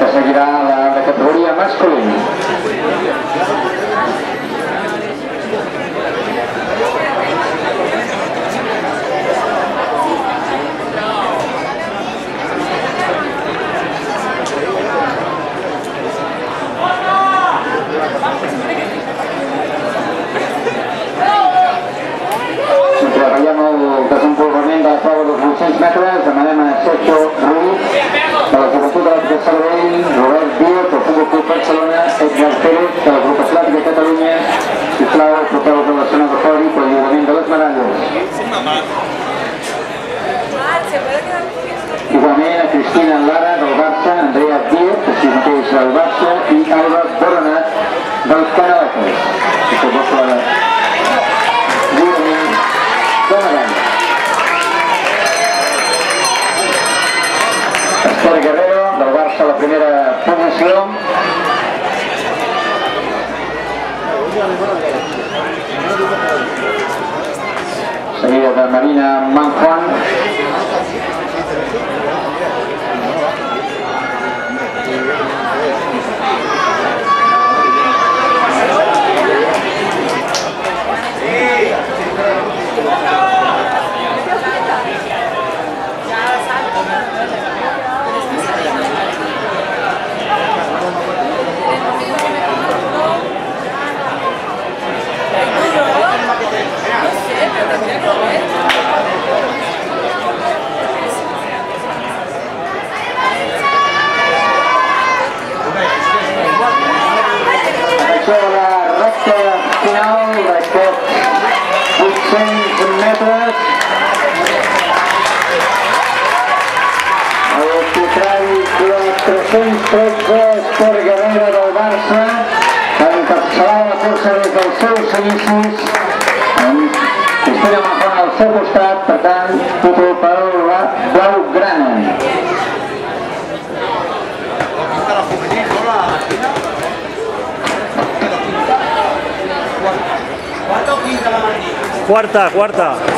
que seguirà la categoria masculina. Veiem el desenvolupament de la prova dels 800 metres. Demanem a Sergio Ruiz, de la Joventut de l'Àtica Sabadell, Robert Díaz, del Futbol Club Barcelona, Edgar Pérez, de l'Agrupació Atlètica Catalunya. Sisplau, porteu el relacionat de fori per al lliurament de les medalles. Igualment a Cristina Lara, del Barça, Andrea Díaz, així mateix del Barça, i Alba Boronat, dels Canaletes. Esther Guerrero, del Barça, la primera posició. Seguida de Marina Manjuan. La recta final d'aquests 800 metres. El contrari 413, Esther Guerrero del Barça, que encapçalava la cursa des dels seus inicis, amb Cristina Manjuan al seu costat, per tant, títol per la Blaugrana. Cuarta.